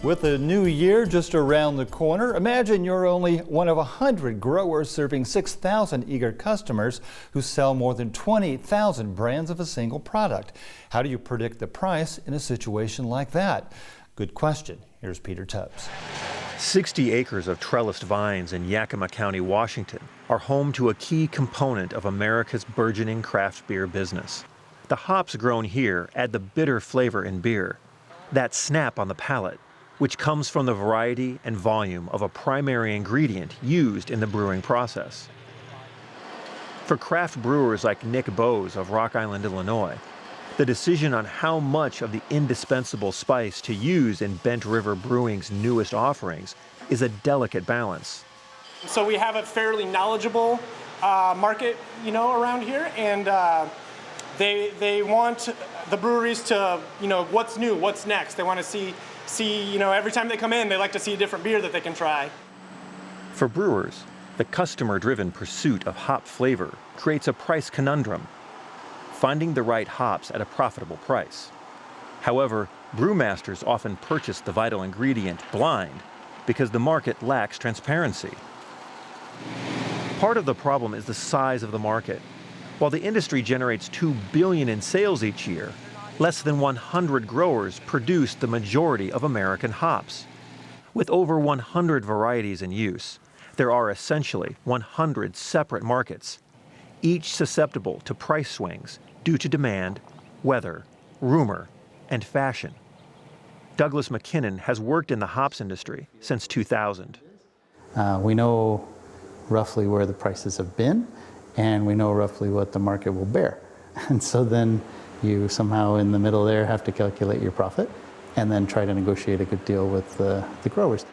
With the new year just around the corner, imagine you're only one of 100 growers serving 6,000 eager customers who sell more than 20,000 brands of a single product. How do you predict the price in a situation like that? Good question. Here's Peter Tubbs. 60 acres of trellised vines in Yakima County, Washington are home to a key component of America's burgeoning craft beer business. The hops grown here add the bitter flavor in beer, that snap on the palate, which comes from the variety and volume of a primary ingredient used in the brewing process. For craft brewers like Nick Bowes of Rock Island, Illinois, the decision on how much of the indispensable spice to use in Bent River Brewing's newest offerings is a delicate balance. So we have a fairly knowledgeable market, around here, and they want the breweries to, what's new, what's next. They want to see, every time they come in, they like to see a different beer that they can try. For brewers, the customer-driven pursuit of hop flavor creates a price conundrum, finding the right hops at a profitable price. However, brewmasters often purchase the vital ingredient blind because the market lacks transparency. Part of the problem is the size of the market. While the industry generates $2 billion in sales each year, less than 100 growers produce the majority of American hops. With over 100 varieties in use, there are essentially 100 separate markets, each susceptible to price swings due to demand, weather, rumor, and fashion. Douglas McKinnon has worked in the hops industry since 2000. We know roughly where the prices have been, and we know roughly what the market will bear. And so then you somehow in the middle there have to calculate your profit and then try to negotiate a good deal with the growers.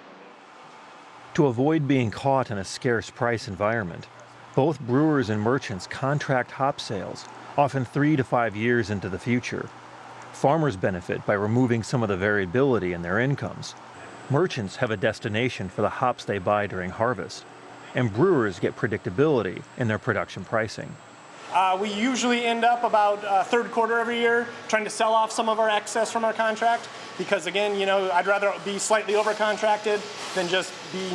To avoid being caught in a scarce price environment, both brewers and merchants contract hop sales, often 3 to 5 years into the future. Farmers benefit by removing some of the variability in their incomes. Merchants have a destination for the hops they buy during harvest, and brewers get predictability in their production pricing. We usually end up about third quarter every year trying to sell off some of our excess from our contract because, again, I'd rather be slightly over-contracted than just be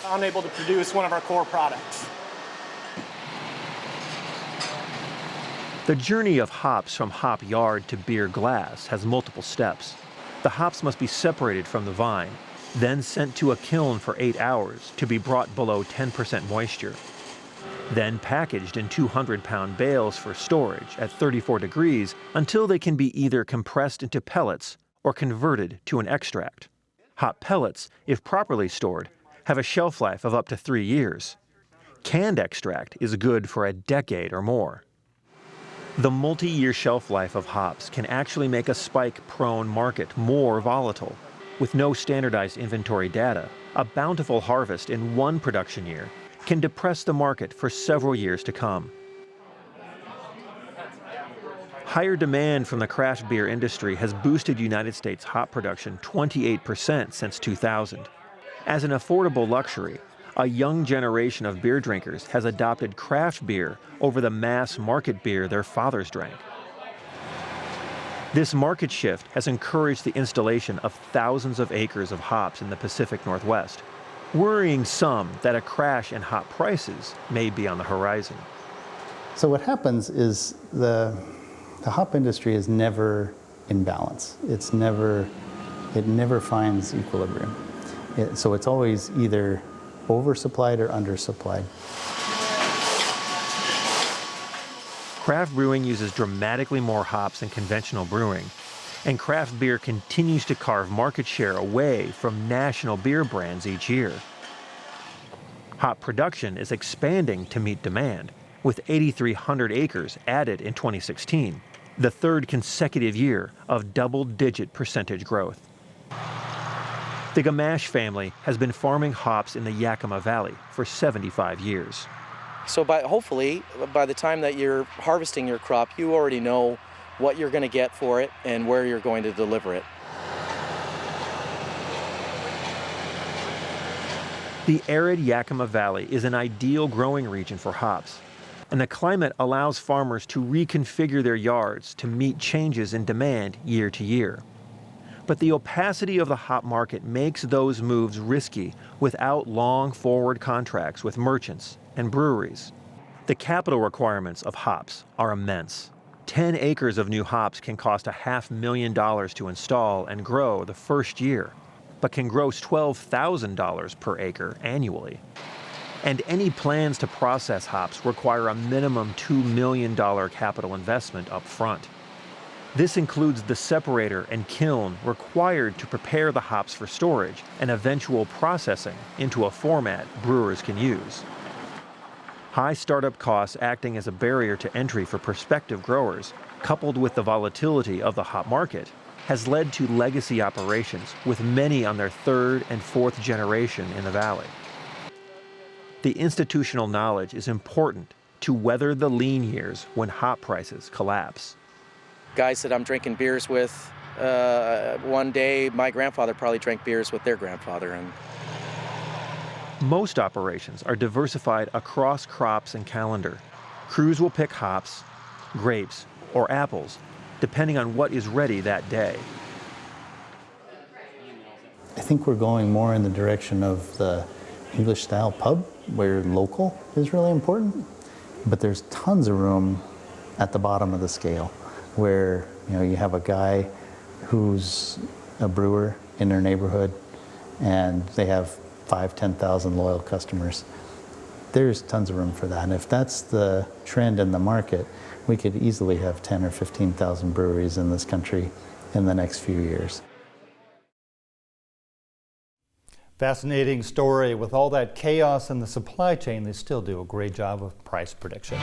unable to produce one of our core products. The journey of hops from hop yard to beer glass has multiple steps. The hops must be separated from the vine, then sent to a kiln for 8 hours to be brought below 10% moisture. Then packaged in 200-pound bales for storage at 34 degrees until they can be either compressed into pellets or converted to an extract. Hop pellets, if properly stored, have a shelf life of up to 3 years. Canned extract is good for a decade or more. The multi-year shelf life of hops can actually make a spike-prone market more volatile. With no standardized inventory data, a bountiful harvest in one production year can depress the market for several years to come. Higher demand from the craft beer industry has boosted United States hop production 28% since 2000. As an affordable luxury, a young generation of beer drinkers has adopted craft beer over the mass market beer their fathers drank. This market shift has encouraged the installation of thousands of acres of hops in the Pacific Northwest, worrying some that a crash in hop prices may be on the horizon. So what happens is the hop industry is never in balance. It never finds equilibrium. So it's always either oversupplied or undersupplied. Craft brewing uses dramatically more hops than conventional brewing, and craft beer continues to carve market share away from national beer brands each year. Hop production is expanding to meet demand, with 8,300 acres added in 2016, the third consecutive year of double-digit percentage growth. The Gamache family has been farming hops in the Yakima Valley for 75 years. So hopefully, by the time that you're harvesting your crop, you already know what you're going to get for it and where you're going to deliver it. The arid Yakima Valley is an ideal growing region for hops, and the climate allows farmers to reconfigure their yards to meet changes in demand year to year. But the opacity of the hop market makes those moves risky without long forward contracts with merchants and breweries. The capital requirements of hops are immense. 10 acres of new hops can cost $500,000 to install and grow the first year, but can gross $12,000 per acre annually. And any plans to process hops require a minimum $2 million capital investment up front. This includes the separator and kiln required to prepare the hops for storage and eventual processing into a format brewers can use. High startup costs acting as a barrier to entry for prospective growers, coupled with the volatility of the hop market, has led to legacy operations with many on their third and fourth generation in the valley. The institutional knowledge is important to weather the lean years when hop prices collapse. Guys that I'm drinking beers with, one day my grandfather probably drank beers with their grandfather. And most operations are diversified across crops and calendar. Crews will pick hops, grapes, or apples, depending on what is ready that day. I think we're going more in the direction of the English-style pub, where local is really important, but there's tons of room at the bottom of the scale, where you have a guy who's a brewer in their neighborhood and they have 5,000-10,000 loyal customers. There's tons of room for that. And if that's the trend in the market, we could easily have 10 or 15,000 breweries in this country in the next few years. Fascinating story. With all that chaos in the supply chain, they still do a great job of price prediction.